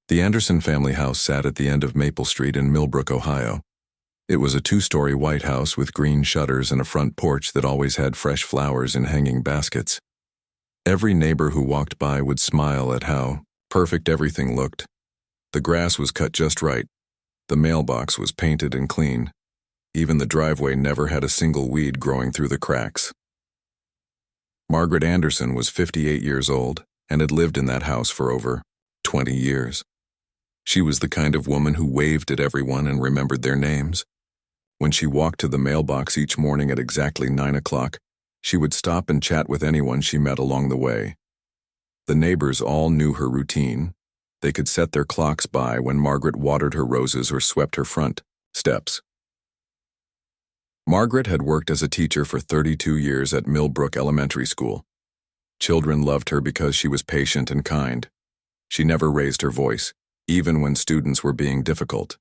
The Anderson family house sat at the end of Maple Street in Millbrook, Ohio. It was a two-story white house with green shutters and a front porch that always had fresh flowers in hanging baskets. Every neighbor who walked by would smile at how perfect everything looked. The grass was cut just right. The mailbox was painted and clean. Even the driveway never had a single weed growing through the cracks. Margaret Anderson was 58 years old and had lived in that house for over 20 years. She was the kind of woman who waved at everyone and remembered their names. When she walked to the mailbox each morning at exactly 9 o'clock, she would stop and chat with anyone she met along the way. The neighbors all knew her routine. They could set their clocks by when Margaret watered her roses or swept her front steps. Margaret had worked as a teacher for 32 years at Millbrook Elementary School. Children loved her because she was patient and kind. She never raised her voice, even when students were being difficult.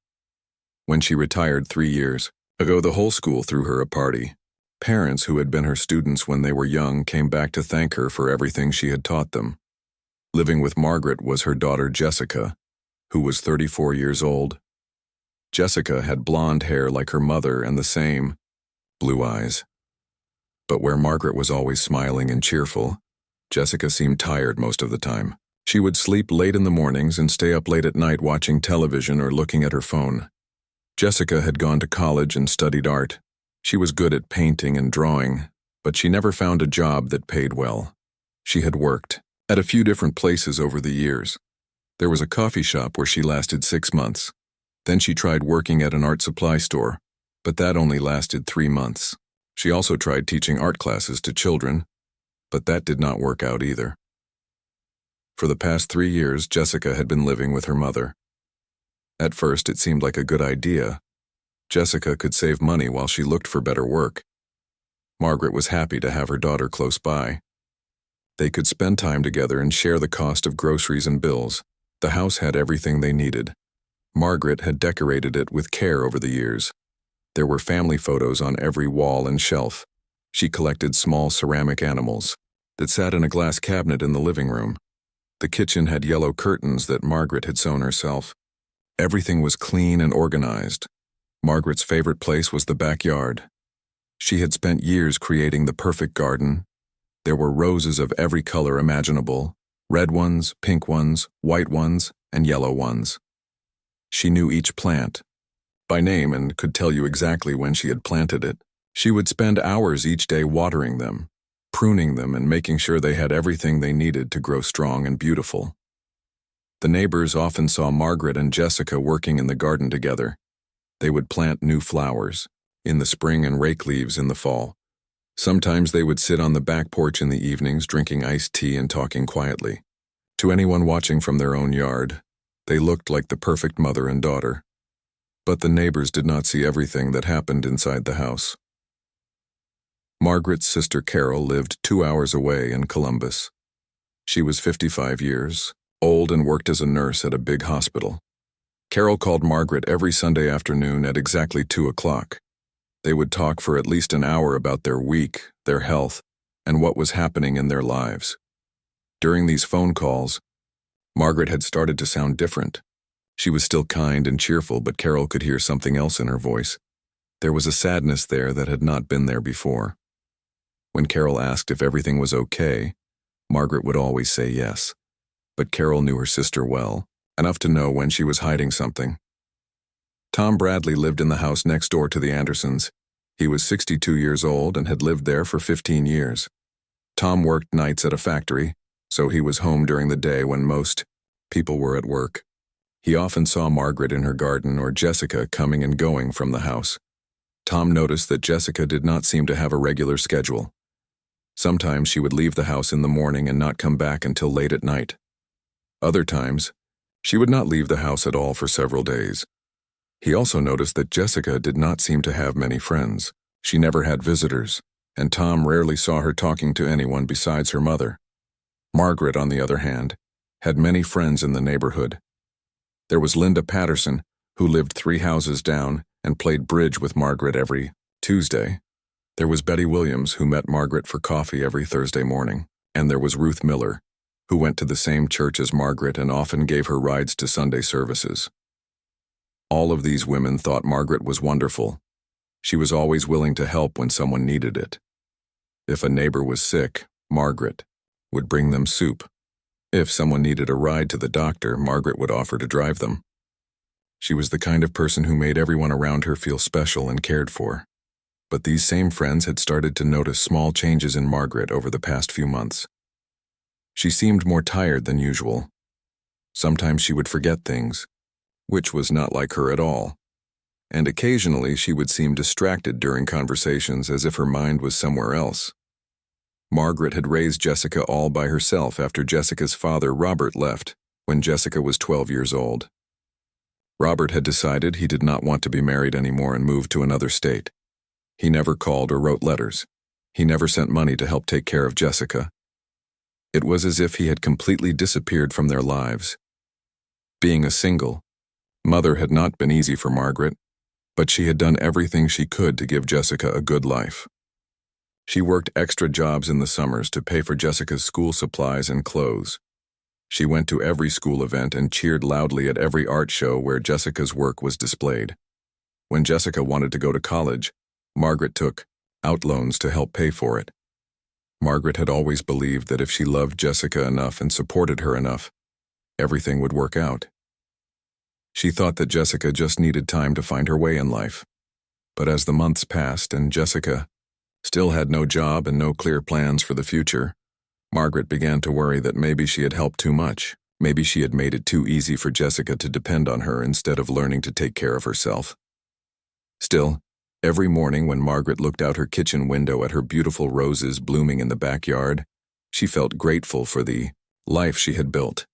When she retired 3 years ago, the whole school threw her a party. Parents who had been her students when they were young came back to thank her for everything she had taught them. Living with Margaret was her daughter Jessica, who was 34 years old. Jessica had blonde hair like her mother and the same blue eyes. But where Margaret was always smiling and cheerful, Jessica seemed tired most of the time. She would sleep late in the mornings and stay up late at night watching television or looking at her phone. Jessica had gone to college and studied art. She was good at painting and drawing, but she never found a job that paid well. She had worked at a few different places over the years. There was a coffee shop where she lasted 6 months. Then she tried working at an art supply store, but that only lasted 3 months. She also tried teaching art classes to children, but that did not work out either. For the past 3 years, Jessica had been living with her mother. At first, it seemed like a good idea. Jessica could save money while she looked for better work. Margaret was happy to have her daughter close by. They could spend time together and share the cost of groceries and bills. The house had everything they needed. Margaret had decorated it with care over the years. There were family photos on every wall and shelf. She collected small ceramic animals that sat in a glass cabinet in the living room. The kitchen had yellow curtains that Margaret had sewn herself. Everything was clean and organized. Margaret's favorite place was the backyard. She had spent years creating the perfect garden. There were roses of every color imaginable, red ones, pink ones, white ones, and yellow ones. She knew each plant by name and could tell you exactly when she had planted it. She would spend hours each day watering them, pruning them, and making sure they had everything they needed to grow strong and beautiful. The neighbors often saw Margaret and Jessica working in the garden together. They would plant new flowers in the spring and rake leaves in the fall. Sometimes they would sit on the back porch in the evenings drinking iced tea and talking quietly. To anyone watching from their own yard, they looked like the perfect mother and daughter. But the neighbors did not see everything that happened inside the house. Margaret's sister Carol lived 2 hours away in Columbus. She was 55 years old and worked as a nurse at a big hospital. Carol called Margaret every Sunday afternoon at exactly 2 o'clock. They would talk for at least an hour about their week, their health, and what was happening in their lives. During these phone calls, Margaret had started to sound different. She was still kind and cheerful, but Carol could hear something else in her voice. There was a sadness there that had not been there before. When Carol asked if everything was okay, Margaret would always say yes. But Carol knew her sister well, enough to know when she was hiding something. Tom Bradley lived in the house next door to the Andersons. He was 62 years old and had lived there for 15 years. Tom worked nights at a factory, so he was home during the day when most people were at work. He often saw Margaret in her garden or Jessica coming and going from the house. Tom noticed that Jessica did not seem to have a regular schedule. Sometimes she would leave the house in the morning and not come back until late at night. Other times, she would not leave the house at all for several days. He also noticed that Jessica did not seem to have many friends. She never had visitors, and Tom rarely saw her talking to anyone besides her mother. Margaret, on the other hand, had many friends in the neighborhood. There was Linda Patterson, who lived 3 houses down and played bridge with Margaret every Tuesday. There was Betty Williams, who met Margaret for coffee every Thursday morning. And there was Ruth Miller, who went to the same church as Margaret and often gave her rides to Sunday services. All of these women thought Margaret was wonderful. She was always willing to help when someone needed it. If a neighbor was sick, Margaret would bring them soup. If someone needed a ride to the doctor, Margaret would offer to drive them. She was the kind of person who made everyone around her feel special and cared for. But these same friends had started to notice small changes in Margaret over the past few months. She seemed more tired than usual. Sometimes she would forget things, which was not like her at all. And occasionally she would seem distracted during conversations as if her mind was somewhere else. Margaret had raised Jessica all by herself after Jessica's father, Robert, left when Jessica was 12 years old. Robert had decided he did not want to be married anymore and moved to another state. He never called or wrote letters. He never sent money to help take care of Jessica. It was as if he had completely disappeared from their lives. Being a single mother had not been easy for Margaret, but she had done everything she could to give Jessica a good life. She worked extra jobs in the summers to pay for Jessica's school supplies and clothes. She went to every school event and cheered loudly at every art show where Jessica's work was displayed. When Jessica wanted to go to college, Margaret took out loans to help pay for it. Margaret had always believed that if she loved Jessica enough and supported her enough, everything would work out. She thought that Jessica just needed time to find her way in life. But as the months passed and Jessica still had no job and no clear plans for the future, Margaret began to worry that maybe she had helped too much. Maybe she had made it too easy for Jessica to depend on her instead of learning to take care of herself. Still, every morning when Margaret looked out her kitchen window at her beautiful roses blooming in the backyard, she felt grateful for the life she had built.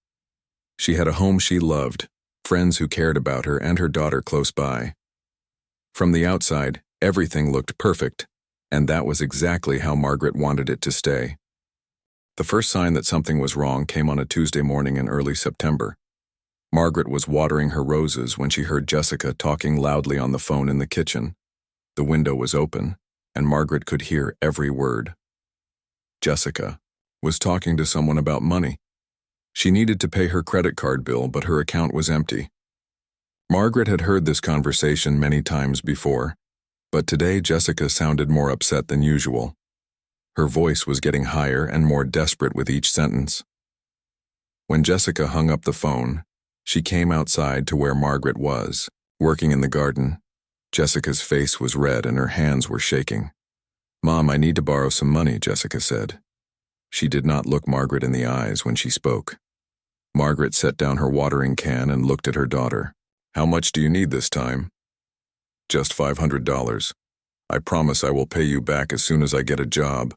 She had a home she loved, friends who cared about her, and her daughter close by. From the outside, everything looked perfect, and that was exactly how Margaret wanted it to stay. The first sign that something was wrong came on a Tuesday morning in early September. Margaret was watering her roses when she heard Jessica talking loudly on the phone in the kitchen. The window was open, and Margaret could hear every word. Jessica was talking to someone about money. She needed to pay her credit card bill, but her account was empty. Margaret had heard this conversation many times before, but today Jessica sounded more upset than usual. Her voice was getting higher and more desperate with each sentence. When Jessica hung up the phone, she came outside to where Margaret was, working in the garden. Jessica's face was red and her hands were shaking. "Mom, I need to borrow some money," Jessica said. She did not look Margaret in the eyes when she spoke. Margaret set down her watering can and looked at her daughter. "How much do you need this time?" "Just $500. I promise I will pay you back as soon as I get a job."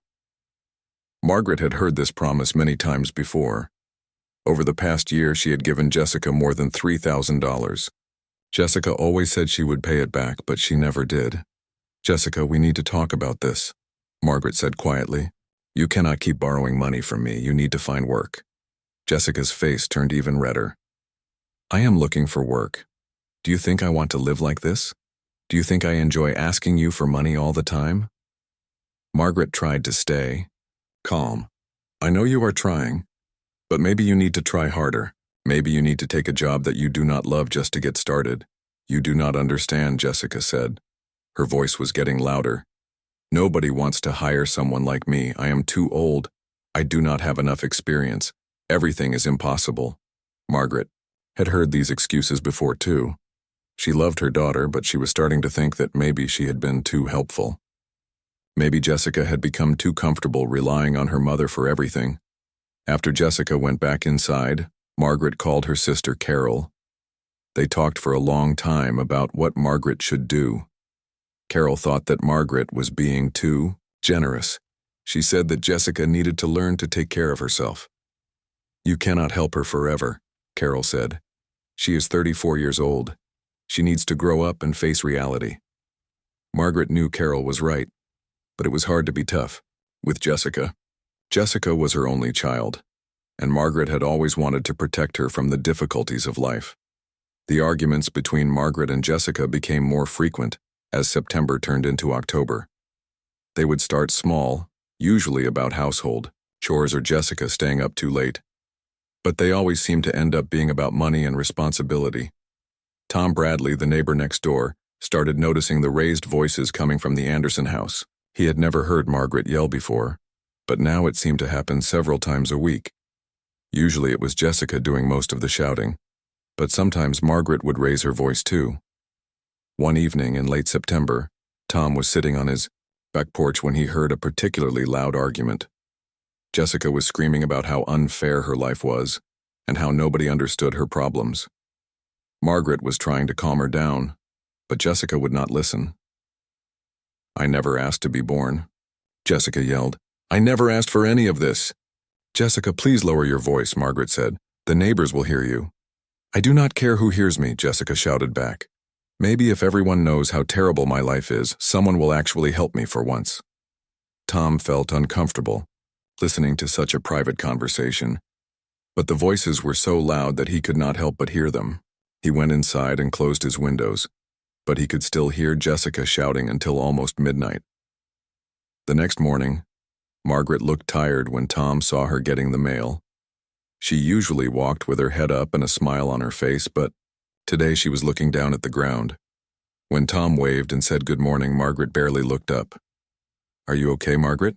Margaret had heard this promise many times before. Over the past year, she had given Jessica more than $3,000. Jessica always said she would pay it back, but she never did. "Jessica, we need to talk about this," Margaret said quietly. "You cannot keep borrowing money from me. You need to find work." Jessica's face turned even redder. "I am looking for work. Do you think I want to live like this? Do you think I enjoy asking you for money all the time?" Margaret tried to stay calm. "I know you are trying, but maybe you need to try harder. Maybe you need to take a job that you do not love just to get started." "You do not understand," Jessica said. Her voice was getting louder. "Nobody wants to hire someone like me. I am too old. I do not have enough experience. Everything is impossible." Margaret had heard these excuses before too. She loved her daughter, but she was starting to think that maybe she had been too helpful. Maybe Jessica had become too comfortable relying on her mother for everything. After Jessica went back inside, Margaret called her sister Carol. They talked for a long time about what Margaret should do. Carol thought that Margaret was being too generous. She said that Jessica needed to learn to take care of herself. "You cannot help her forever," Carol said. "She is 34 years old. She needs to grow up and face reality." Margaret knew Carol was right, but it was hard to be tough with Jessica. Jessica was her only child, and Margaret had always wanted to protect her from the difficulties of life. The arguments between Margaret and Jessica became more frequent as September turned into October. They would start small, usually about household chores or Jessica staying up too late. But they always seemed to end up being about money and responsibility. Tom Bradley, the neighbor next door, started noticing the raised voices coming from the Anderson house. He had never heard Margaret yell before, but now it seemed to happen several times a week. Usually it was Jessica doing most of the shouting, but sometimes Margaret would raise her voice too. One evening in late September, Tom was sitting on his back porch when he heard a particularly loud argument. Jessica was screaming about how unfair her life was and how nobody understood her problems. Margaret was trying to calm her down, but Jessica would not listen. "I never asked to be born," Jessica yelled. "I never asked for any of this." "Jessica, please lower your voice," Margaret said. "The neighbors will hear you." "I do not care who hears me," Jessica shouted back. "Maybe if everyone knows how terrible my life is, someone will actually help me for once." Tom felt uncomfortable, listening to such a private conversation, but the voices were so loud that he could not help but hear them. He went inside and closed his windows, but he could still hear Jessica shouting until almost midnight. The next morning, Margaret looked tired when Tom saw her getting the mail. She usually walked with her head up and a smile on her face, but today she was looking down at the ground. When Tom waved and said good morning, Margaret barely looked up. "Are you okay, Margaret?"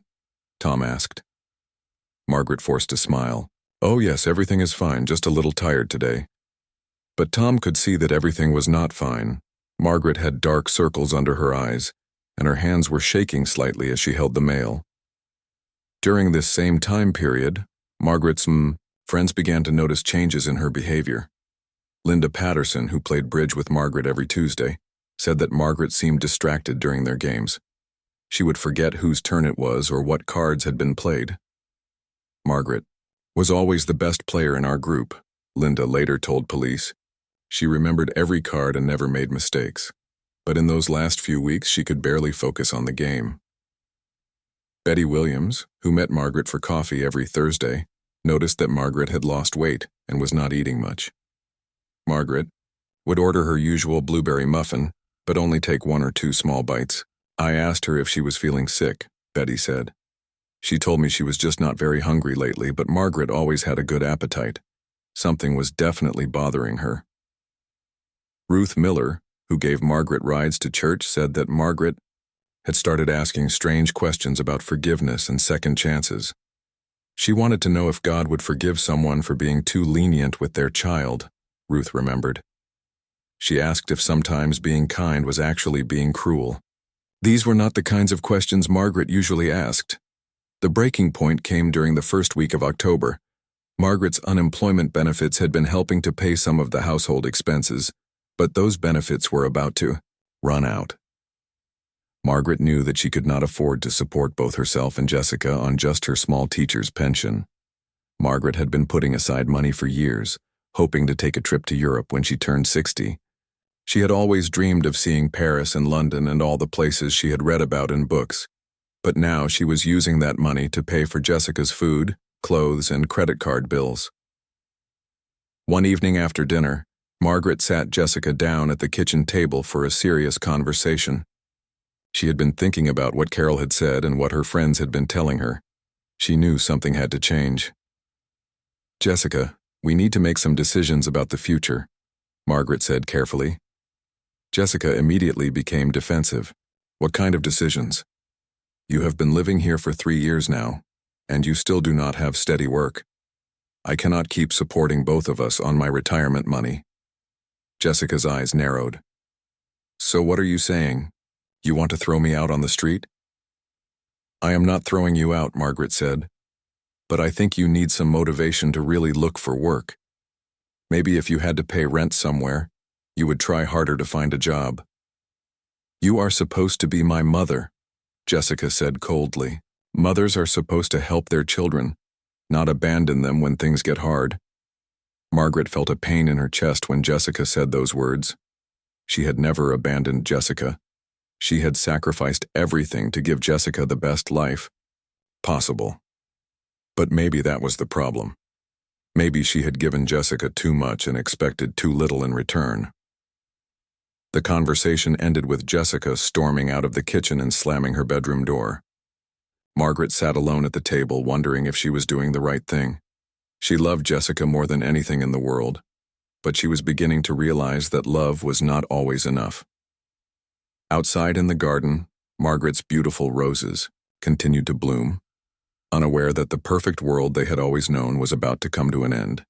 Tom asked. Margaret forced a smile. "Oh yes, everything is fine, just a little tired today." But Tom could see that everything was not fine. Margaret had dark circles under her eyes, and her hands were shaking slightly as she held the mail. During this same time period, Margaret's friends began to notice changes in her behavior. Linda Patterson, who played bridge with Margaret every Tuesday, said that Margaret seemed distracted during their games. She would forget whose turn it was or what cards had been played. "Margaret was always the best player in our group," Linda later told police. "She remembered every card and never made mistakes. But in those last few weeks, she could barely focus on the game." Betty Williams, who met Margaret for coffee every Thursday, noticed that Margaret had lost weight and was not eating much. Margaret would order her usual blueberry muffin, but only take 1 or 2 small bites. "I asked her if she was feeling sick," Betty said. "She told me she was just not very hungry lately, but Margaret always had a good appetite. Something was definitely bothering her." Ruth Miller, who gave Margaret rides to church, said that Margaret had started asking strange questions about forgiveness and second chances. She wanted to know if God would forgive someone for being too lenient with their child, Ruth remembered. She asked if sometimes being kind was actually being cruel. These were not the kinds of questions Margaret usually asked. The breaking point came during the first week of October. Margaret's unemployment benefits had been helping to pay some of the household expenses, but those benefits were about to run out. Margaret knew that she could not afford to support both herself and Jessica on just her small teacher's pension. Margaret had been putting aside money for years, hoping to take a trip to Europe when she turned 60. She had always dreamed of seeing Paris and London and all the places she had read about in books, but now she was using that money to pay for Jessica's food, clothes, and credit card bills. One evening after dinner, Margaret sat Jessica down at the kitchen table for a serious conversation. She had been thinking about what Carol had said and what her friends had been telling her. She knew something had to change. "Jessica, we need to make some decisions about the future," Margaret said carefully. Jessica immediately became defensive. "What kind of decisions? You have been living here for 3 years now, and you still do not have steady work. I cannot keep supporting both of us on my retirement money." Jessica's eyes narrowed. "So what are you saying? You want to throw me out on the street?" "I am not throwing you out," Margaret said, "but I think you need some motivation to really look for work. Maybe if you had to pay rent somewhere, you would try harder to find a job." "You are supposed to be my mother," Jessica said coldly. "Mothers are supposed to help their children, not abandon them when things get hard." Margaret felt a pain in her chest when Jessica said those words. She had never abandoned Jessica. She had sacrificed everything to give Jessica the best life possible. But maybe that was the problem. Maybe she had given Jessica too much and expected too little in return. The conversation ended with Jessica storming out of the kitchen and slamming her bedroom door. Margaret sat alone at the table, wondering if she was doing the right thing. She loved Jessica more than anything in the world, but she was beginning to realize that love was not always enough. Outside in the garden, Margaret's beautiful roses continued to bloom, unaware that the perfect world they had always known was about to come to an end.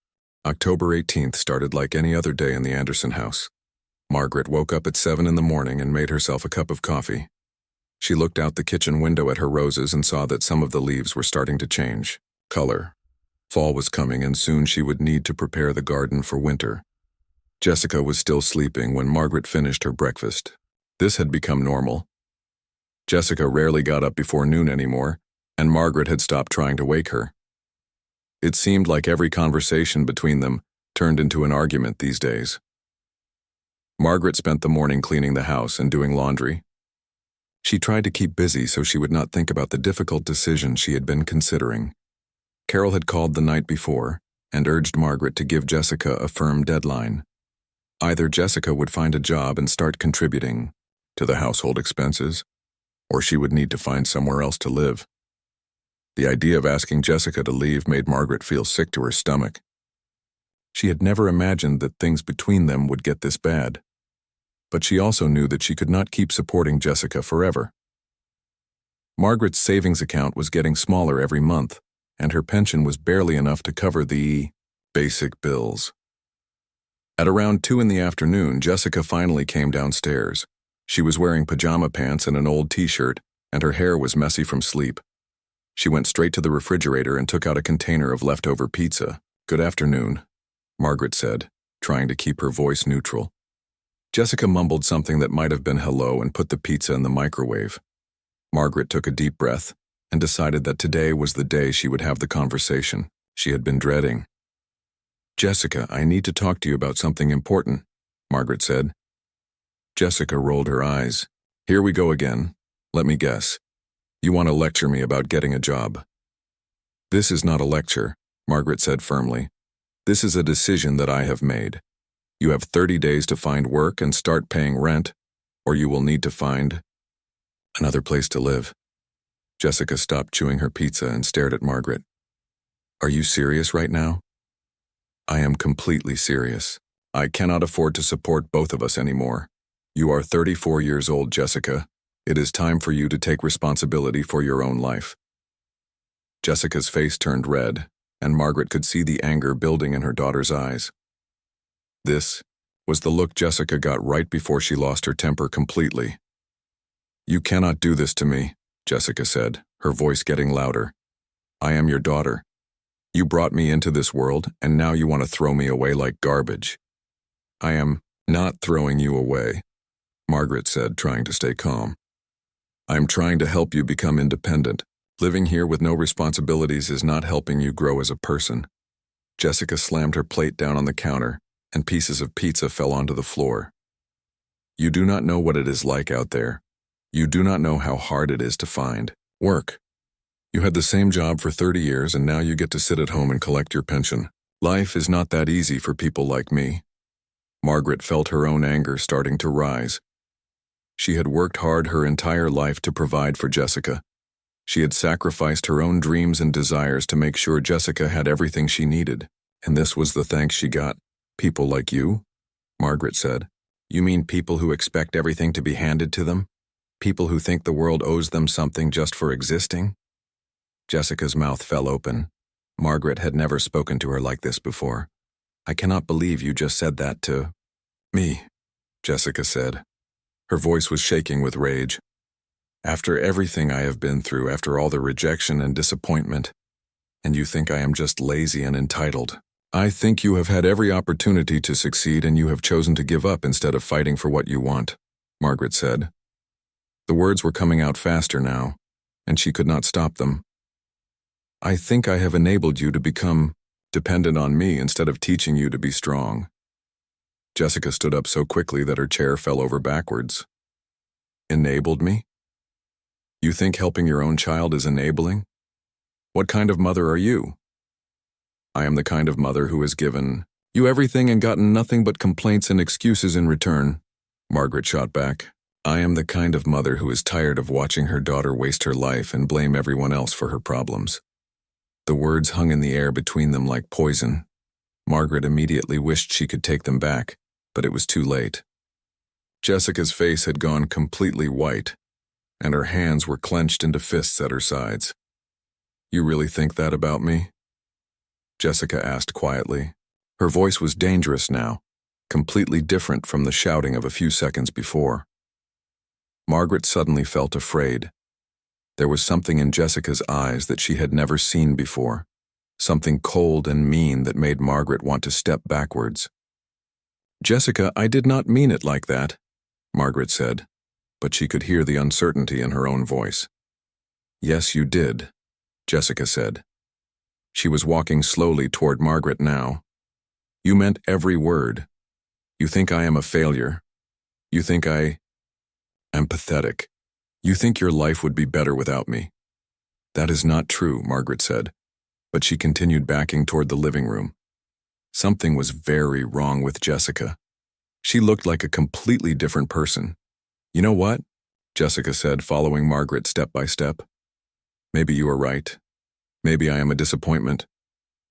October 18th started like any other day in the Anderson house. Margaret woke up at 7 in the morning and made herself a cup of coffee. She looked out the kitchen window at her roses and saw that some of the leaves were starting to change color. Fall was coming, and soon she would need to prepare the garden for winter. Jessica was still sleeping when Margaret finished her breakfast. This had become normal. Jessica rarely got up before noon anymore, and Margaret had stopped trying to wake her. It seemed like every conversation between them turned into an argument these days. Margaret spent the morning cleaning the house and doing laundry. She tried to keep busy so she would not think about the difficult decision she had been considering. Carol had called the night before and urged Margaret to give Jessica a firm deadline. Either Jessica would find a job and start contributing to the household expenses, or she would need to find somewhere else to live. The idea of asking Jessica to leave made Margaret feel sick to her stomach. She had never imagined that things between them would get this bad. But she also knew that she could not keep supporting Jessica forever. Margaret's savings account was getting smaller every month, and her pension was barely enough to cover the basic bills. At around 2 in the afternoon, Jessica finally came downstairs. She was wearing pajama pants and an old t-shirt, and her hair was messy from sleep. She went straight to the refrigerator and took out a container of leftover pizza. "Good afternoon," Margaret said, trying to keep her voice neutral. Jessica mumbled something that might have been hello and put the pizza in the microwave. Margaret took a deep breath and decided that today was the day she would have the conversation she had been dreading. "Jessica, I need to talk to you about something important," Margaret said. Jessica rolled her eyes. "Here we go again. Let me guess. You want to lecture me about getting a job." "This is not a lecture," Margaret said firmly. "This is a decision that I have made. You have 30 days to find work and start paying rent, or you will need to find another place to live." Jessica stopped chewing her pizza and stared at Margaret. "Are you serious right now?" "I am completely serious. I cannot afford to support both of us anymore. You are 34 years old, Jessica. It is time for you to take responsibility for your own life." Jessica's face turned red, and Margaret could see the anger building in her daughter's eyes. This was the look Jessica got right before she lost her temper completely. "You cannot do this to me," Jessica said, her voice getting louder. "I am your daughter. You brought me into this world, and now you want to throw me away like garbage." "I am not throwing you away," Margaret said, trying to stay calm. "I'm trying to help you become independent. Living here with no responsibilities is not helping you grow as a person." Jessica slammed her plate down on the counter, and pieces of pizza fell onto the floor. "You do not know what it is like out there. You do not know how hard it is to find work. You had the same job for 30 years, and now you get to sit at home and collect your pension. Life is not that easy for people like me." Margaret felt her own anger starting to rise. She had worked hard her entire life to provide for Jessica. She had sacrificed her own dreams and desires to make sure Jessica had everything she needed, and this was the thanks she got. "People like you?" Margaret said. "You mean people who expect everything to be handed to them? People who think the world owes them something just for existing?" Jessica's mouth fell open. Margaret had never spoken to her like this before. "I cannot believe you just said that to me," Jessica said. Her voice was shaking with rage. "After everything I have been through, after all the rejection and disappointment, and you think I am just lazy and entitled. I think you have had every opportunity to succeed, and you have chosen to give up instead of fighting for what you want," Margaret said. The words were coming out faster now, and she could not stop them. "I think I have enabled you to become dependent on me instead of teaching you to be strong." Jessica stood up so quickly that her chair fell over backwards. "Enabled me? You think helping your own child is enabling? What kind of mother are you?" "I am the kind of mother who has given you everything and gotten nothing but complaints and excuses in return," Margaret shot back. "I am the kind of mother who is tired of watching her daughter waste her life and blame everyone else for her problems." The words hung in the air between them like poison. Margaret immediately wished she could take them back, but it was too late. Jessica's face had gone completely white, and her hands were clenched into fists at her sides. "You really think that about me?" Jessica asked quietly. Her voice was dangerous now, completely different from the shouting of a few seconds before. Margaret suddenly felt afraid. There was something in Jessica's eyes that she had never seen before, something cold and mean that made Margaret want to step backwards. "Jessica, I did not mean it like that," Margaret said, but she could hear the uncertainty in her own voice. "Yes, you did," Jessica said. She was walking slowly toward Margaret now. "You meant every word. You think I am a failure. You think I am pathetic. You think your life would be better without me." "That is not true," Margaret said, but she continued backing toward the living room. Something was very wrong with Jessica. She looked like a completely different person. "You know what?" Jessica said, following Margaret step by step. "Maybe you are right. Maybe I am a disappointment.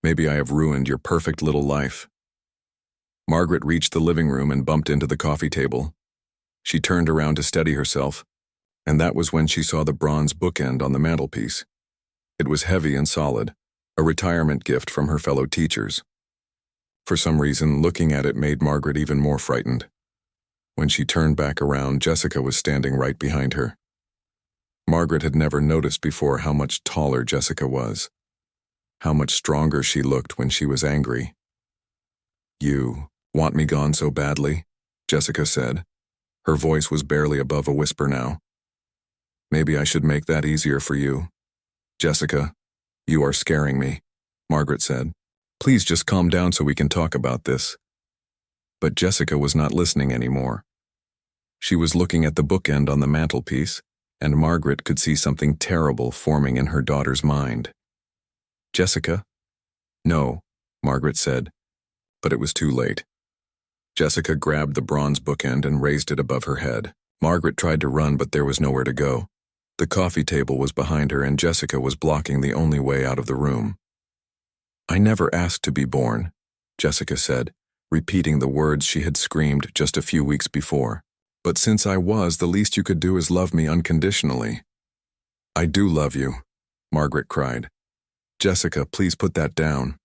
Maybe I have ruined your perfect little life." Margaret reached the living room and bumped into the coffee table. She turned around to steady herself, and that was when she saw the bronze bookend on the mantelpiece. It was heavy and solid, a retirement gift from her fellow teachers. For some reason, looking at it made Margaret even more frightened. When she turned back around, Jessica was standing right behind her. Margaret had never noticed before how much taller Jessica was, how much stronger she looked when she was angry. "You want me gone so badly?" Jessica said. Her voice was barely above a whisper now. "Maybe I should make that easier for you." "Jessica, you are scaring me," Margaret said. "Please just calm down so we can talk about this." But Jessica was not listening anymore. She was looking at the bookend on the mantelpiece, and Margaret could see something terrible forming in her daughter's mind. "Jessica?" "No," Margaret said, but it was too late. Jessica grabbed the bronze bookend and raised it above her head. Margaret tried to run, but there was nowhere to go. The coffee table was behind her, and Jessica was blocking the only way out of the room. "I never asked to be born," Jessica said, repeating the words she had screamed just a few weeks before. "But since I was, the least you could do is love me unconditionally." "I do love you," Margaret cried. "Jessica, please put that down."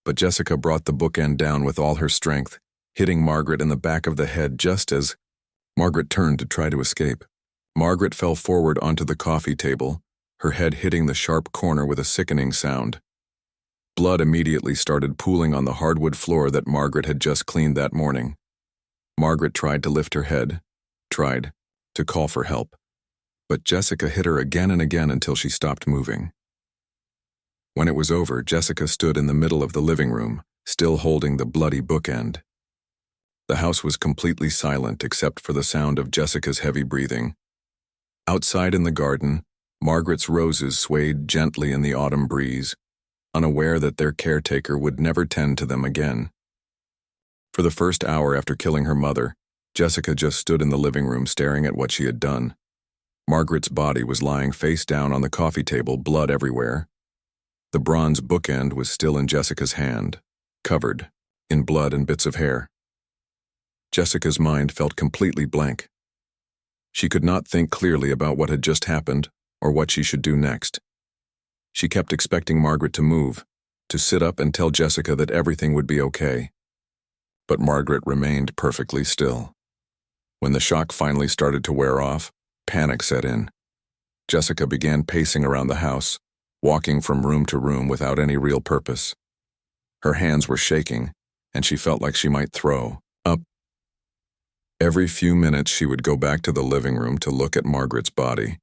But Jessica brought the bookend down with all her strength, hitting Margaret in the back of the head just as Margaret turned to try to escape. Margaret fell forward onto the coffee table, her head hitting the sharp corner with a sickening sound. Blood immediately started pooling on the hardwood floor that Margaret had just cleaned that morning. Margaret tried to lift her head, tried to call for help, but Jessica hit her again and again until she stopped moving. When it was over, Jessica stood in the middle of the living room, still holding the bloody bookend. The house was completely silent except for the sound of Jessica's heavy breathing. Outside in the garden, Margaret's roses swayed gently in the autumn breeze, unaware that their caretaker would never tend to them again. For the first hour after killing her mother, Jessica just stood in the living room staring at what she had done. Margaret's body was lying face down on the coffee table, blood everywhere. The bronze bookend was still in Jessica's hand, covered in blood and bits of hair. Jessica's mind felt completely blank. She could not think clearly about what had just happened or what she should do next. She kept expecting Margaret to move, to sit up and tell Jessica that everything would be okay. But Margaret remained perfectly still. When the shock finally started to wear off, panic set in. Jessica began pacing around the house, walking from room to room without any real purpose. Her hands were shaking, and she felt like she might throw up. Every few minutes she would go back to the living room to look at Margaret's body,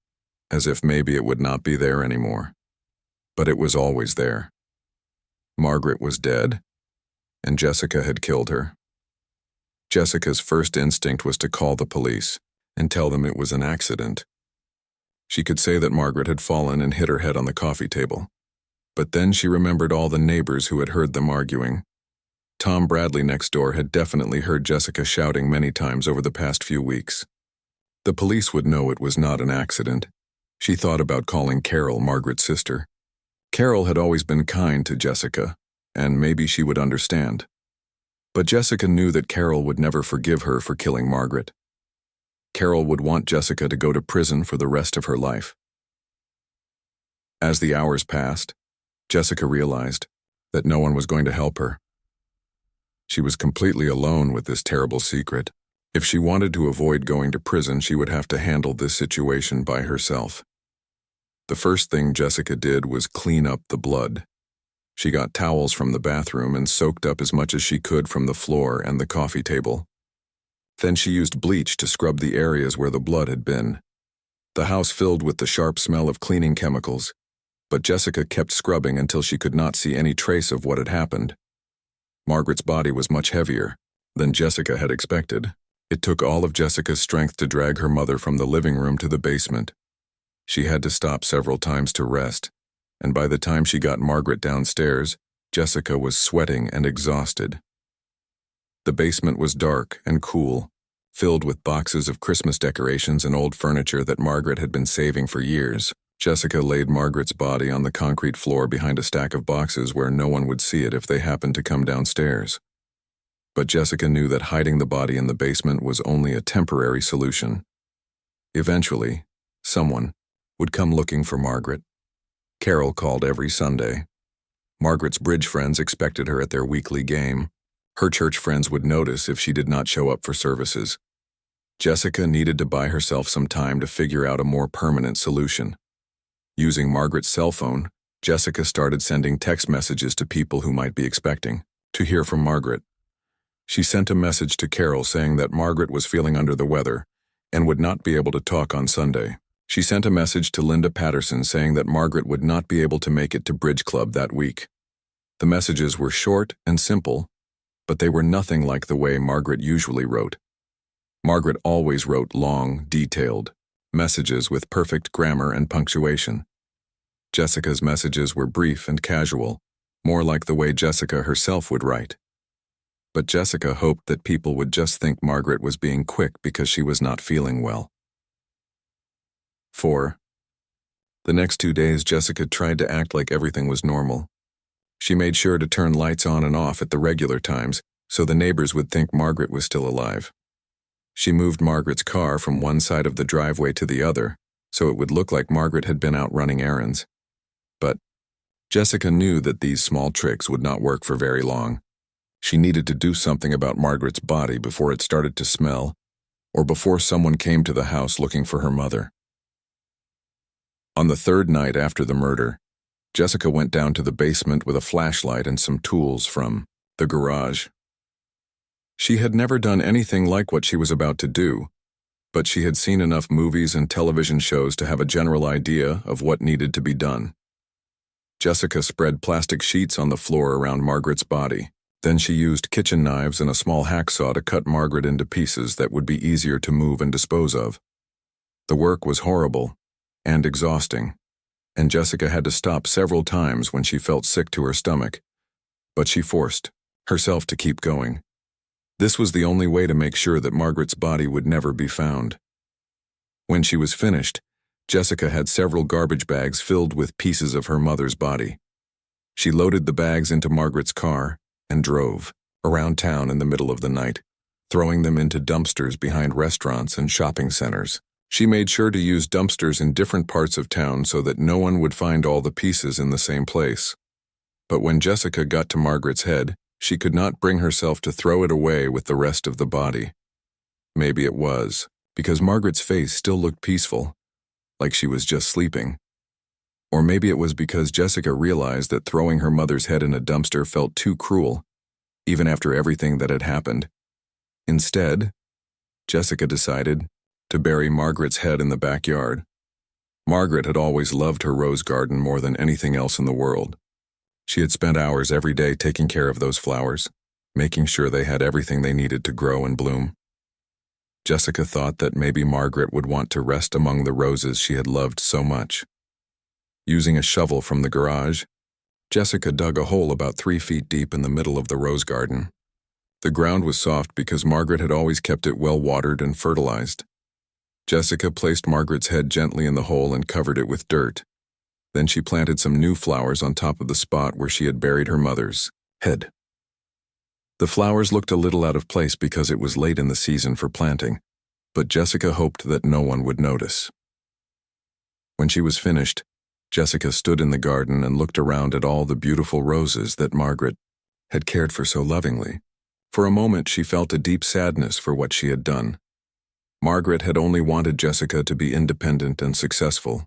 as if maybe it would not be there anymore. But it was always there. Margaret was dead, and Jessica had killed her. Jessica's first instinct was to call the police and tell them it was an accident. She could say that Margaret had fallen and hit her head on the coffee table. But then she remembered all the neighbors who had heard them arguing. Tom Bradley next door had definitely heard Jessica shouting many times over the past few weeks. The police would know it was not an accident. She thought about calling Carol, Margaret's sister. Carol had always been kind to Jessica, and maybe she would understand. But Jessica knew that Carol would never forgive her for killing Margaret. Carol would want Jessica to go to prison for the rest of her life. As the hours passed, Jessica realized that no one was going to help her. She was completely alone with this terrible secret. If she wanted to avoid going to prison, she would have to handle this situation by herself. The first thing Jessica did was clean up the blood. She got towels from the bathroom and soaked up as much as she could from the floor and the coffee table. Then she used bleach to scrub the areas where the blood had been. The house filled with the sharp smell of cleaning chemicals, but Jessica kept scrubbing until she could not see any trace of what had happened. Margaret's body was much heavier than Jessica had expected. It took all of Jessica's strength to drag her mother from the living room to the basement. She had to stop several times to rest, and by the time she got Margaret downstairs, Jessica was sweating and exhausted. The basement was dark and cool, filled with boxes of Christmas decorations and old furniture that Margaret had been saving for years. Jessica laid Margaret's body on the concrete floor behind a stack of boxes where no one would see it if they happened to come downstairs. But Jessica knew that hiding the body in the basement was only a temporary solution. Eventually, someone would come looking for Margaret. Carol called every Sunday. Margaret's bridge friends expected her at their weekly game. Her church friends would notice if she did not show up for services. Jessica needed to buy herself some time to figure out a more permanent solution. Using Margaret's cell phone, Jessica started sending text messages to people who might be expecting to hear from Margaret. She sent a message to Carol saying that Margaret was feeling under the weather and would not be able to talk on Sunday. She sent a message to Linda Patterson saying that Margaret would not be able to make it to Bridge Club that week. The messages were short and simple, but they were nothing like the way Margaret usually wrote. Margaret always wrote long, detailed messages with perfect grammar and punctuation. Jessica's messages were brief and casual, more like the way Jessica herself would write. But Jessica hoped that people would just think Margaret was being quick because she was not feeling well. 4. The next 2 days, Jessica tried to act like everything was normal. She made sure to turn lights on and off at the regular times so the neighbors would think Margaret was still alive. She moved Margaret's car from one side of the driveway to the other so it would look like Margaret had been out running errands. But Jessica knew that these small tricks would not work for very long. She needed to do something about Margaret's body before it started to smell, or before someone came to the house looking for her mother. On the third night after the murder, Jessica went down to the basement with a flashlight and some tools from the garage. She had never done anything like what she was about to do, but she had seen enough movies and television shows to have a general idea of what needed to be done. Jessica spread plastic sheets on the floor around Margaret's body. Then she used kitchen knives and a small hacksaw to cut Margaret into pieces that would be easier to move and dispose of. The work was horrible and exhausting, and Jessica had to stop several times when she felt sick to her stomach, but she forced herself to keep going. This was the only way to make sure that Margaret's body would never be found. When she was finished, Jessica had several garbage bags filled with pieces of her mother's body. She loaded the bags into Margaret's car and drove around town in the middle of the night, throwing them into dumpsters behind restaurants and shopping centers. She made sure to use dumpsters in different parts of town so that no one would find all the pieces in the same place. But when Jessica got to Margaret's head, she could not bring herself to throw it away with the rest of the body. Maybe it was because Margaret's face still looked peaceful, like she was just sleeping. Or maybe it was because Jessica realized that throwing her mother's head in a dumpster felt too cruel, even after everything that had happened. Instead, Jessica decided to bury Margaret's head in the backyard. Margaret had always loved her rose garden more than anything else in the world. She had spent hours every day taking care of those flowers, making sure they had everything they needed to grow and bloom. Jessica thought that maybe Margaret would want to rest among the roses she had loved so much. Using a shovel from the garage, Jessica dug a hole about 3 feet deep in the middle of the rose garden. The ground was soft because Margaret had always kept it well watered and fertilized. Jessica placed Margaret's head gently in the hole and covered it with dirt. Then she planted some new flowers on top of the spot where she had buried her mother's head. The flowers looked a little out of place because it was late in the season for planting, but Jessica hoped that no one would notice. When she was finished, Jessica stood in the garden and looked around at all the beautiful roses that Margaret had cared for so lovingly. For a moment, she felt a deep sadness for what she had done. Margaret had only wanted Jessica to be independent and successful.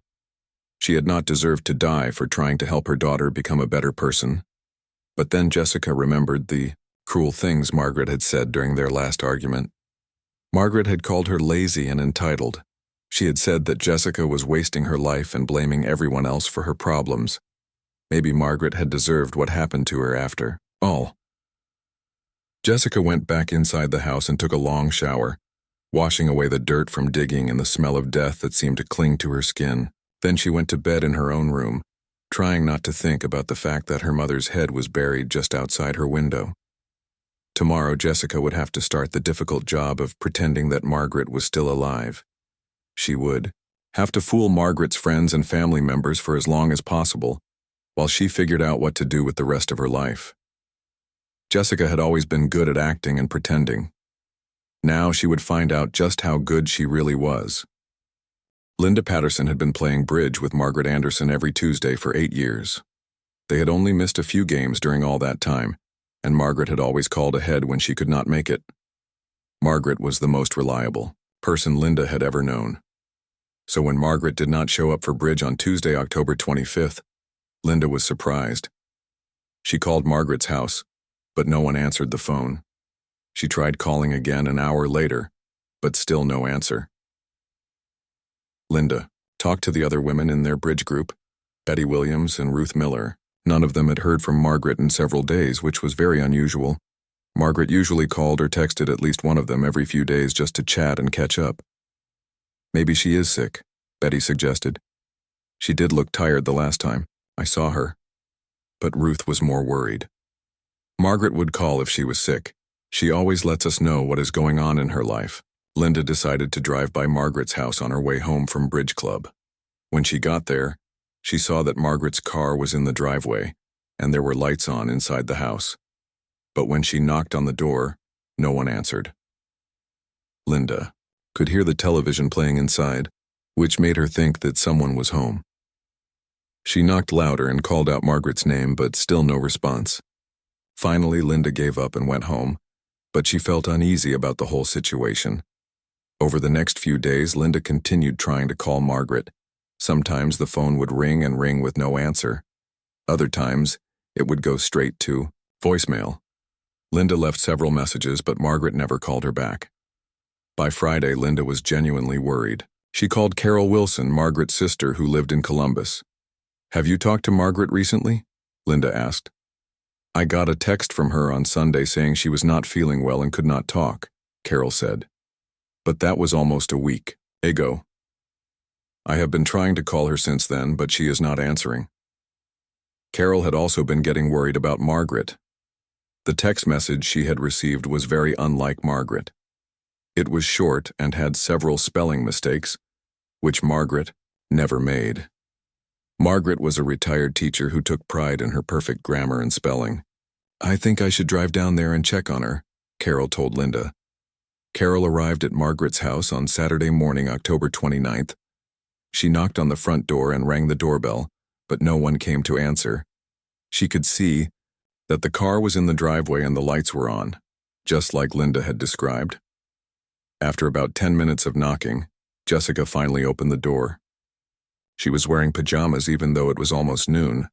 She had not deserved to die for trying to help her daughter become a better person. But then Jessica remembered the cruel things Margaret had said during their last argument. Margaret had called her lazy and entitled. She had said that Jessica was wasting her life and blaming everyone else for her problems. Maybe Margaret had deserved what happened to her after all. Jessica went back inside the house and took a long shower, washing away the dirt from digging and the smell of death that seemed to cling to her skin. Then she went to bed in her own room, trying not to think about the fact that her mother's head was buried just outside her window. Tomorrow, Jessica would have to start the difficult job of pretending that Margaret was still alive. She would have to fool Margaret's friends and family members for as long as possible, while she figured out what to do with the rest of her life. Jessica had always been good at acting and pretending. Now she would find out just how good she really was. Linda Patterson had been playing bridge with Margaret Anderson every Tuesday for 8 years. They had only missed a few games during all that time, and Margaret had always called ahead when she could not make it. Margaret was the most reliable person Linda had ever known. So when Margaret did not show up for bridge on Tuesday, October 25th, Linda was surprised. She called Margaret's house, but no one answered the phone. She tried calling again an hour later, but still no answer. Linda talked to the other women in their bridge group, Betty Williams and Ruth Miller. None of them had heard from Margaret in several days, which was very unusual. Margaret usually called or texted at least one of them every few days just to chat and catch up. Maybe she is sick, Betty suggested. She did look tired the last time I saw her. But Ruth was more worried. Margaret would call if she was sick. She always lets us know what is going on in her life. Linda decided to drive by Margaret's house on her way home from Bridge Club. When she got there, she saw that Margaret's car was in the driveway, and there were lights on inside the house. But when she knocked on the door, no one answered. Linda could hear the television playing inside, which made her think that someone was home. She knocked louder and called out Margaret's name, but still no response. Finally, Linda gave up and went home, but she felt uneasy about the whole situation. Over the next few days, Linda continued trying to call Margaret. Sometimes the phone would ring and ring with no answer. Other times, it would go straight to voicemail. Linda left several messages, but Margaret never called her back. By Friday, Linda was genuinely worried. She called Carol Wilson, Margaret's sister who lived in Columbus. "Have you talked to Margaret recently?" Linda asked. "I got a text from her on Sunday saying she was not feeling well and could not talk," Carol said. "But that was almost a week ago. I have been trying to call her since then, but she is not answering." Carol had also been getting worried about Margaret. The text message she had received was very unlike Margaret. It was short and had several spelling mistakes, which Margaret never made. Margaret was a retired teacher who took pride in her perfect grammar and spelling. "I think I should drive down there and check on her," Carol told Linda. Carol arrived at Margaret's house on Saturday morning, October 29th. She knocked on the front door and rang the doorbell, but no one came to answer. She could see that the car was in the driveway and the lights were on, just like Linda had described. After about 10 minutes of knocking, Jessica finally opened the door. She was wearing pajamas even though it was almost noon,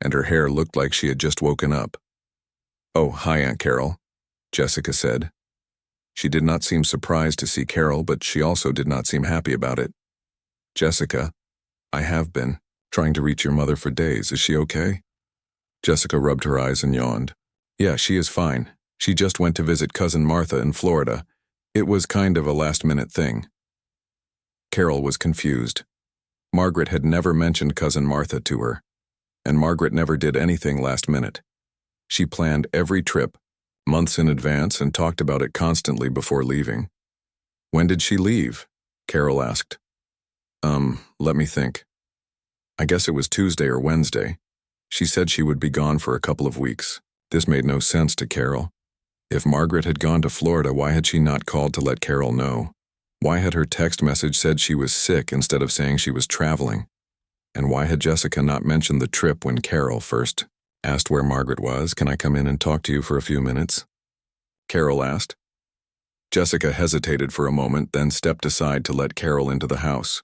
and her hair looked like she had just woken up. "Oh, hi, Aunt Carol," Jessica said. She did not seem surprised to see Carol, but she also did not seem happy about it. "Jessica, I have been trying to reach your mother for days. Is she okay?" Jessica rubbed her eyes and yawned. "Yeah, she is fine. She just went to visit Cousin Martha in Florida. It was kind of a last-minute thing." Carol was confused. Margaret had never mentioned Cousin Martha to her, and Margaret never did anything last minute. She planned every trip, months in advance, and talked about it constantly before leaving. "When did she leave?" Carol asked. Let me think. I guess it was Tuesday or Wednesday. She said she would be gone for a couple of weeks. This made no sense to Carol. If Margaret had gone to Florida, why had she not called to let Carol know? Why had her text message said she was sick instead of saying she was traveling? And why had Jessica not mentioned the trip when Carol first asked where Margaret was? "Can I come in and talk to you for a few minutes?" Carol asked. Jessica hesitated for a moment, then stepped aside to let Carol into the house.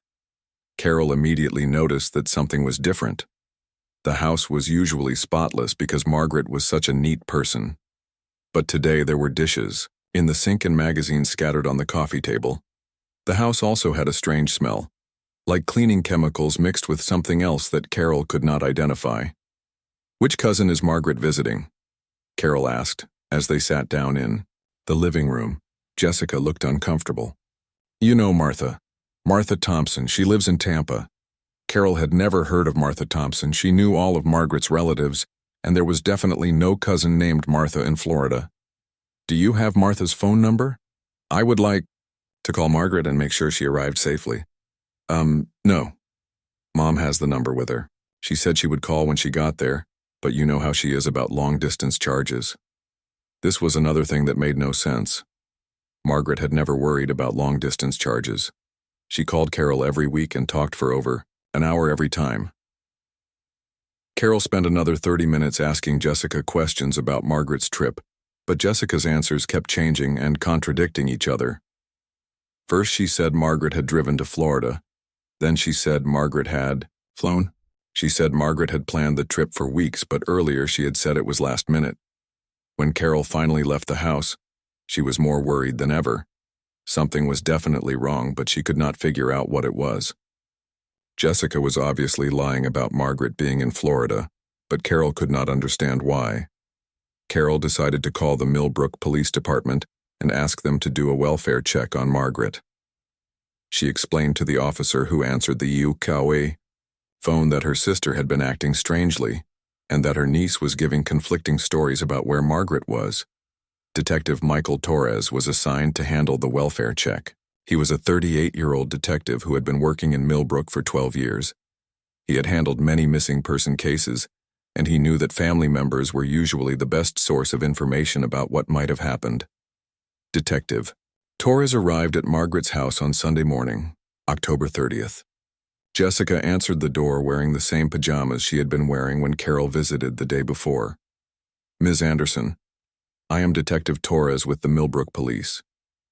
Carol immediately noticed that something was different. The house was usually spotless because Margaret was such a neat person. But today there were dishes in the sink and magazines scattered on the coffee table. The house also had a strange smell, like cleaning chemicals mixed with something else that Carol could not identify. "Which cousin is Margaret visiting?" Carol asked, as they sat down in the living room. Jessica looked uncomfortable. "You know Martha Thompson. She lives in Tampa." Carol had never heard of Martha Thompson. She knew all of Margaret's relatives, and there was definitely no cousin named Martha in Florida. "Do you have Martha's phone number? I would like to call Margaret and make sure she arrived safely." No. Mom has the number with her. She said she would call when she got there, but you know how she is about long-distance charges." This was another thing that made no sense. Margaret had never worried about long-distance charges. She called Carol every week and talked for over an hour every time. Carol spent another 30 minutes asking Jessica questions about Margaret's trip, but Jessica's answers kept changing and contradicting each other. First she said Margaret had driven to Florida. Then she said Margaret had flown. She said Margaret had planned the trip for weeks, but earlier she had said it was last minute. When Carol finally left the house, she was more worried than ever. Something was definitely wrong, but she could not figure out what it was. Jessica was obviously lying about Margaret being in Florida, but Carol could not understand why. Carol decided to call the Millbrook Police Department and ask them to do a welfare check on Margaret. She explained to the officer who answered the UK phone that her sister had been acting strangely, and that her niece was giving conflicting stories about where Margaret was. Detective Michael Torres was assigned to handle the welfare check. He was a 38-year-old detective who had been working in Millbrook for 12 years. He had handled many missing person cases, and he knew that family members were usually the best source of information about what might have happened. Detective Torres arrived at Margaret's house on Sunday morning, October 30th. Jessica answered the door wearing the same pajamas she had been wearing when Carol visited the day before. "Ms. Anderson, I am Detective Torres with the Millbrook Police.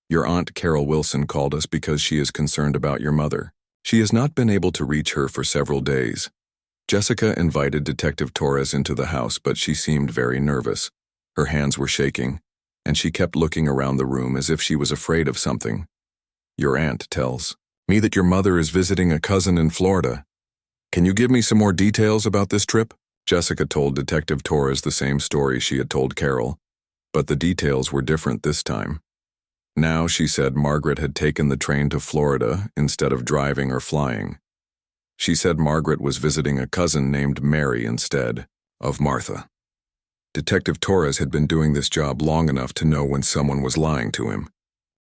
Your aunt Carol Wilson called us because she is concerned about your mother. She has not been able to reach her for several days." Jessica invited Detective Torres into the house, but she seemed very nervous. Her hands were shaking, and she kept looking around the room as if she was afraid of something. "Your aunt tells me that your mother is visiting a cousin in Florida. Can you give me some more details about this trip?" Jessica told Detective Torres the same story she had told Carol, but the details were different this time. Now she said Margaret had taken the train to Florida instead of driving or flying. She said Margaret was visiting a cousin named Mary instead of Martha. Detective Torres had been doing this job long enough to know when someone was lying to him.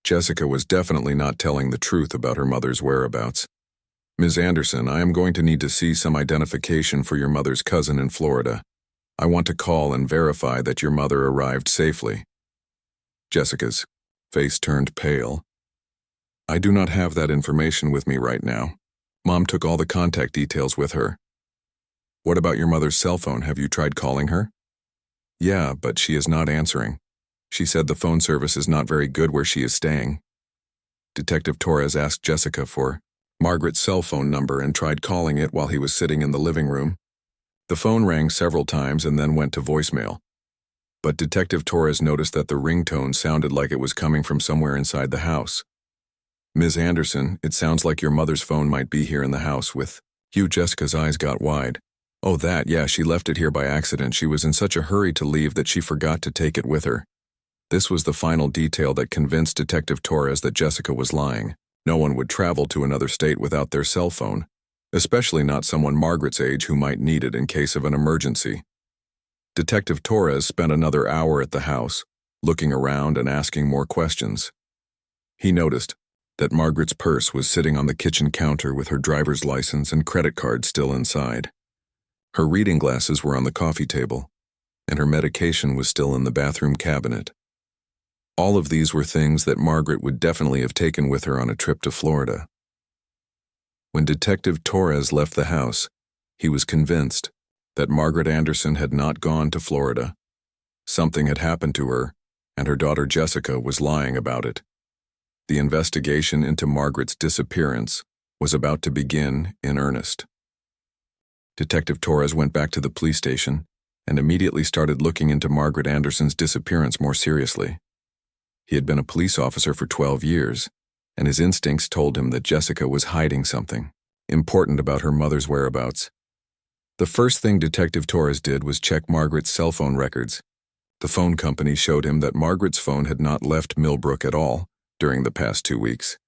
Jessica was definitely not telling the truth about her mother's whereabouts. "Ms. Anderson, I am going to need to see some identification for your mother's cousin in Florida. I want to call and verify that your mother arrived safely." Jessica's face turned pale. "I do not have that information with me right now. Mom took all the contact details with her." "What about your mother's cell phone? Have you tried calling her?" "Yeah, but she is not answering. She said the phone service is not very good where she is staying." Detective Torres asked Jessica for Margaret's cell phone number and tried calling it while he was sitting in the living room. The phone rang several times and then went to voicemail. But Detective Torres noticed that the ringtone sounded like it was coming from somewhere inside the house. "Ms. Anderson, it sounds like your mother's phone might be here in the house with you." Jessica's eyes got wide. "Oh, yeah, she left it here by accident. She was in such a hurry to leave that she forgot to take it with her." This was the final detail that convinced Detective Torres that Jessica was lying. No one would travel to another state without their cell phone, especially not someone Margaret's age who might need it in case of an emergency. Detective Torres spent another hour at the house, looking around and asking more questions. He noticed that Margaret's purse was sitting on the kitchen counter with her driver's license and credit card still inside. Her reading glasses were on the coffee table, and her medication was still in the bathroom cabinet. All of these were things that Margaret would definitely have taken with her on a trip to Florida. When Detective Torres left the house, he was convinced that Margaret Anderson had not gone to Florida. Something had happened to her, and her daughter Jessica was lying about it. The investigation into Margaret's disappearance was about to begin in earnest. Detective Torres went back to the police station and immediately started looking into Margaret Anderson's disappearance more seriously. He had been a police officer for 12 years, and his instincts told him that Jessica was hiding something important about her mother's whereabouts. The first thing Detective Torres did was check Margaret's cell phone records. The phone company showed him that Margaret's phone had not left Millbrook at all during the past 2 weeks.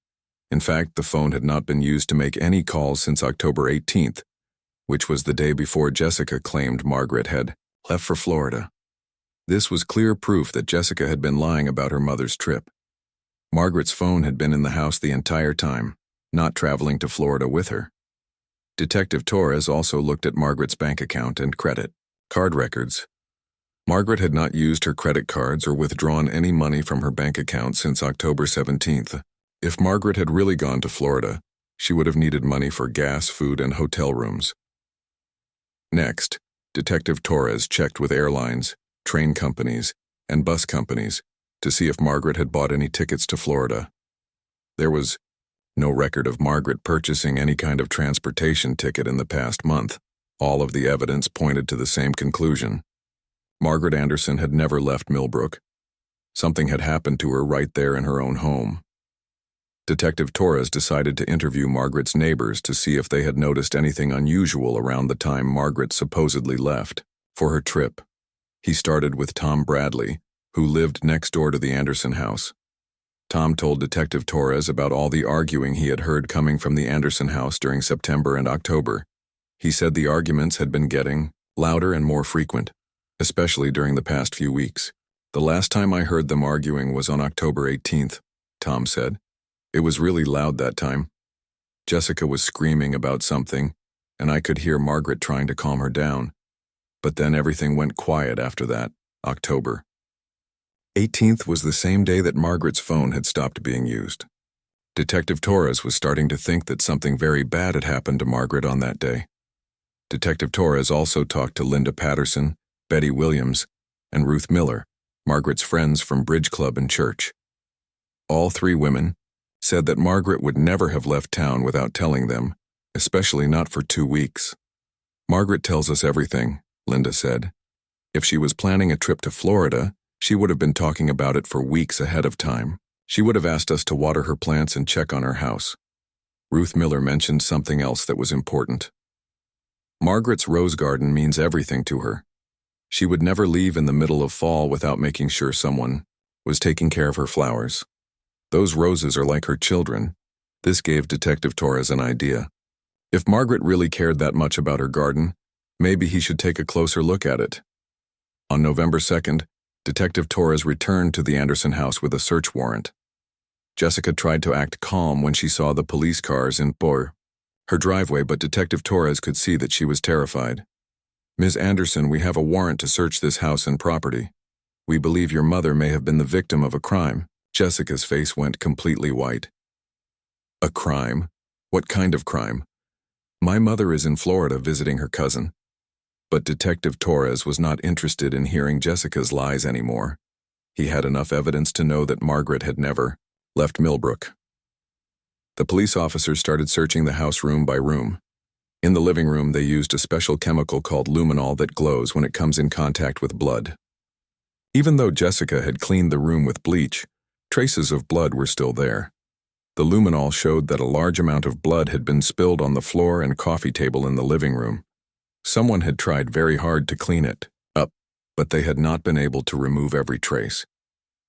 In fact, the phone had not been used to make any calls since October 18th, which was the day before Jessica claimed Margaret had left for Florida. This was clear proof that Jessica had been lying about her mother's trip. Margaret's phone had been in the house the entire time, not traveling to Florida with her. Detective Torres also looked at Margaret's bank account and credit card records. Margaret had not used her credit cards or withdrawn any money from her bank account since October 17th. If Margaret had really gone to Florida, she would have needed money for gas, food, and hotel rooms. Next, Detective Torres checked with airlines, train companies, and bus companies to see if Margaret had bought any tickets to Florida. There was no record of Margaret purchasing any kind of transportation ticket in the past month. All of the evidence pointed to the same conclusion. Margaret Anderson had never left Millbrook. Something had happened to her right there in her own home. Detective Torres decided to interview Margaret's neighbors to see if they had noticed anything unusual around the time Margaret supposedly left for her trip. He started with Tom Bradley, who lived next door to the Anderson house. Tom told Detective Torres about all the arguing he had heard coming from the Anderson house during September and October. He said the arguments had been getting louder and more frequent, especially during the past few weeks. "The last time I heard them arguing was on October 18th, Tom said. It was really loud that time. Jessica was screaming about something, and I could hear Margaret trying to calm her down. But then everything went quiet after that, October 18th was the same day that Margaret's phone had stopped being used. Detective Torres was starting to think that something very bad had happened to Margaret on that day. Detective Torres also talked to Linda Patterson, Betty Williams, and Ruth Miller, Margaret's friends from Bridge Club and church. All three women said that Margaret would never have left town without telling them, especially not for 2 weeks. "Margaret tells us everything," Linda said. "If she was planning a trip to Florida, she would have been talking about it for weeks ahead of time. She would have asked us to water her plants and check on her house." Ruth Miller mentioned something else that was important. Margaret's rose garden means everything to her. She would never leave in the middle of fall without making sure someone was taking care of her flowers. Those roses are like her children. This gave Detective Torres an idea. If Margaret really cared that much about her garden, maybe he should take a closer look at it. On November 2nd, Detective Torres returned to the Anderson house with a search warrant. Jessica tried to act calm when she saw the police cars in her driveway, but Detective Torres could see that she was terrified. "Ms. Anderson, we have a warrant to search this house and property. We believe your mother may have been the victim of a crime." Jessica's face went completely white. "A crime? What kind of crime?" "My mother is in Florida visiting her cousin." But Detective Torres was not interested in hearing Jessica's lies anymore. He had enough evidence to know that Margaret had never left Millbrook. The police officers started searching the house room by room. In the living room, they used a special chemical called luminol that glows when it comes in contact with blood. Even though Jessica had cleaned the room with bleach, traces of blood were still there. The luminol showed that a large amount of blood had been spilled on the floor and coffee table in the living room. Someone had tried very hard to clean it up, but they had not been able to remove every trace.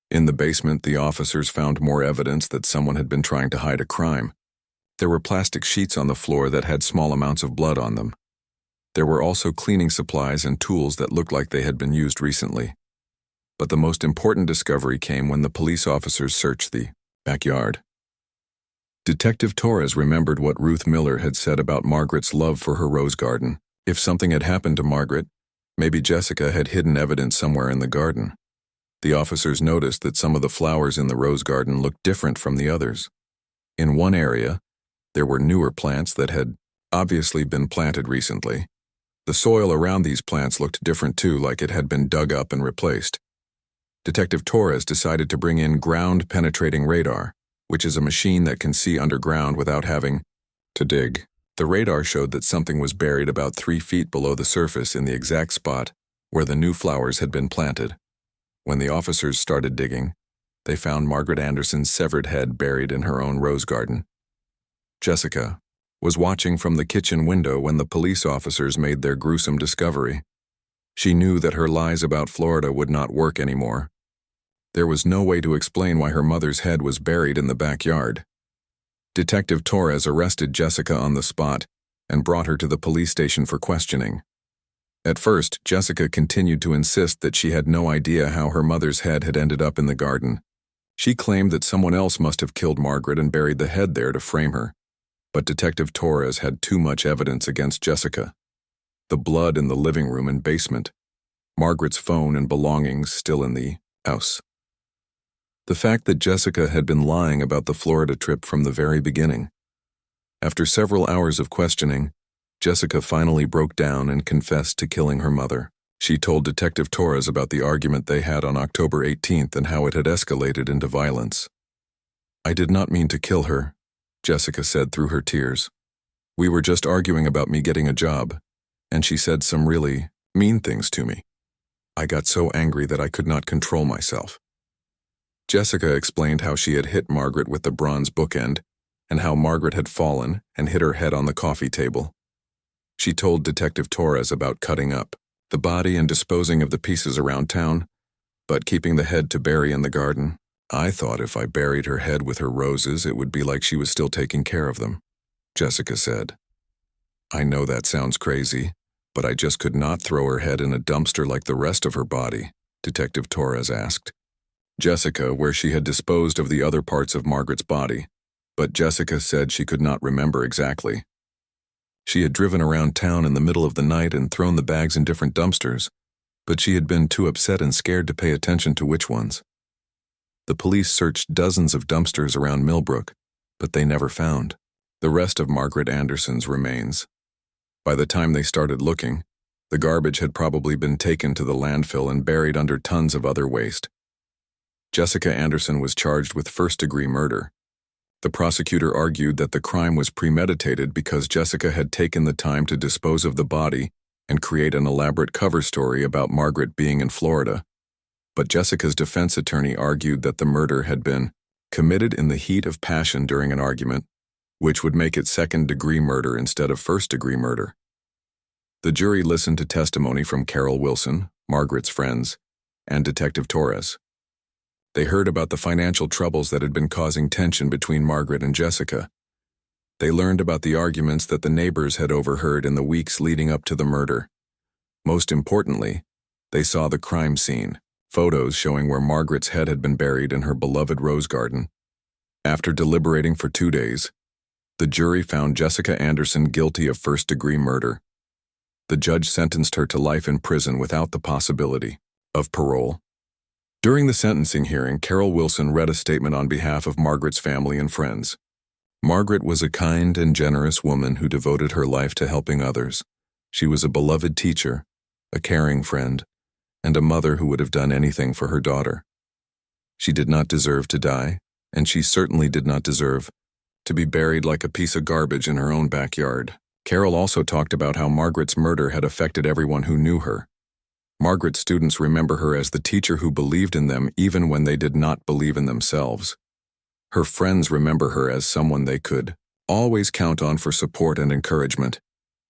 In the basement, the officers found more evidence that someone had been trying to hide a crime. There were plastic sheets on the floor that had small amounts of blood on them. There were also cleaning supplies and tools that looked like they had been used recently. But the most important discovery came when the police officers searched the backyard. Detective Torres remembered what Ruth Miller had said about Margaret's love for her rose garden. If something had happened to Margaret, maybe Jessica had hidden evidence somewhere in the garden. The officers noticed that some of the flowers in the rose garden looked different from the others. In one area, there were newer plants that had obviously been planted recently. The soil around these plants looked different too, like it had been dug up and replaced. Detective Torres decided to bring in ground-penetrating radar, which is a machine that can see underground without having to dig. The radar showed that something was buried about 3 feet below the surface in the exact spot where the new flowers had been planted. When the officers started digging, they found Margaret Anderson's severed head buried in her own rose garden. Jessica was watching from the kitchen window when the police officers made their gruesome discovery. She knew that her lies about Florida would not work anymore. There was no way to explain why her mother's head was buried in the backyard. Detective Torres arrested Jessica on the spot and brought her to the police station for questioning. At first, Jessica continued to insist that she had no idea how her mother's head had ended up in the garden. She claimed that someone else must have killed Margaret and buried the head there to frame her. But Detective Torres had too much evidence against Jessica. The blood in the living room and basement, Margaret's phone and belongings still in the house. The fact that Jessica had been lying about the Florida trip from the very beginning. After several hours of questioning, Jessica finally broke down and confessed to killing her mother. She told Detective Torres about the argument they had on October 18th and how it had escalated into violence. "I did not mean to kill her," Jessica said through her tears. "We were just arguing about me getting a job, and she said some really mean things to me. I got so angry that I could not control myself." Jessica explained how she had hit Margaret with the bronze bookend and how Margaret had fallen and hit her head on the coffee table. She told Detective Torres about cutting up the body and disposing of the pieces around town, but keeping the head to bury in the garden. "I thought if I buried her head with her roses, it would be like she was still taking care of them," Jessica said. "I know that sounds crazy, but I just could not throw her head in a dumpster like the rest of her body," Detective Torres asked Jessica where she had disposed of the other parts of Margaret's body, but Jessica said she could not remember exactly. She had driven around town in the middle of the night and thrown the bags in different dumpsters, but she had been too upset and scared to pay attention to which ones. The police searched dozens of dumpsters around Millbrook, but they never found the rest of Margaret Anderson's remains. By the time they started looking, the garbage had probably been taken to the landfill and buried under tons of other waste. Jessica Anderson was charged with first-degree murder. The prosecutor argued that the crime was premeditated because Jessica had taken the time to dispose of the body and create an elaborate cover story about Margaret being in Florida. But Jessica's defense attorney argued that the murder had been committed in the heat of passion during an argument, which would make it second-degree murder instead of first-degree murder. The jury listened to testimony from Carol Wilson, Margaret's friends, and Detective Torres. They heard about the financial troubles that had been causing tension between Margaret and Jessica. They learned about the arguments that the neighbors had overheard in the weeks leading up to the murder. Most importantly, they saw the crime scene, photos showing where Margaret's head had been buried in her beloved rose garden. After deliberating for 2 days, the jury found Jessica Anderson guilty of first-degree murder. The judge sentenced her to life in prison without the possibility of parole. During the sentencing hearing, Carol Wilson read a statement on behalf of Margaret's family and friends. Margaret was a kind and generous woman who devoted her life to helping others. She was a beloved teacher, a caring friend, and a mother who would have done anything for her daughter. She did not deserve to die, and she certainly did not deserve to be buried like a piece of garbage in her own backyard. Carol also talked about how Margaret's murder had affected everyone who knew her. Margaret's students remember her as the teacher who believed in them even when they did not believe in themselves. Her friends remember her as someone they could always count on for support and encouragement.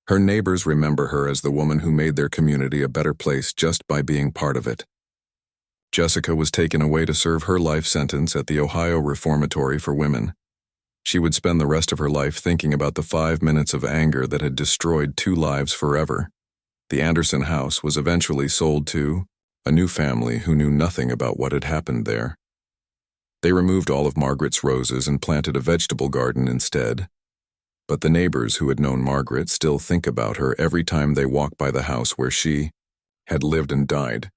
Her neighbors remember her as the woman who made their community a better place just by being part of it. Jessica was taken away to serve her life sentence at the Ohio Reformatory for Women. She would spend the rest of her life thinking about the 5 minutes of anger that had destroyed 2 lives forever. The Anderson house was eventually sold to a new family who knew nothing about what had happened there. They removed all of Margaret's roses and planted a vegetable garden instead. But the neighbors who had known Margaret still think about her every time they walk by the house where she had lived and died.